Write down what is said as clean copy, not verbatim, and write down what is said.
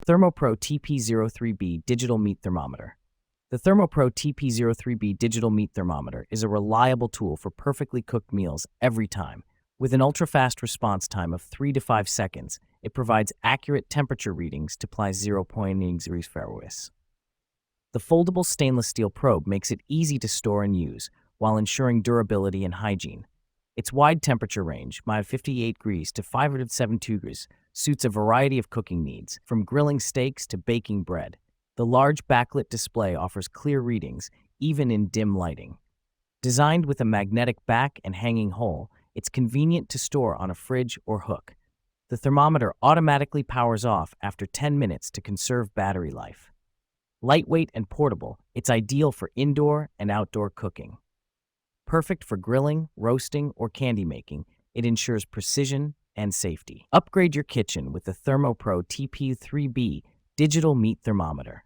ThermoPro TP03B Digital Meat Thermometer. The ThermoPro TP03B Digital Meat Thermometer is a reliable tool for perfectly cooked meals every time. With an ultra-fast response time of 3 to 5 seconds, it provides accurate temperature readings to +0.8 degrees Fahrenheit. The foldable stainless steel probe makes it easy to store and use while ensuring durability and hygiene. Its wide temperature range, -58 degrees to 572 degrees, suits a variety of cooking needs, from grilling steaks to baking bread. The large backlit display offers clear readings, even in dim lighting. Designed with a magnetic back and hanging hole, it's convenient to store on a fridge or hook. The thermometer automatically powers off after 10 minutes to conserve battery life. Lightweight and portable, it's ideal for indoor and outdoor cooking. Perfect for grilling, roasting, or candy making, it ensures precision and safety. Upgrade your kitchen with the ThermoPro TP03B Digital Meat Thermometer.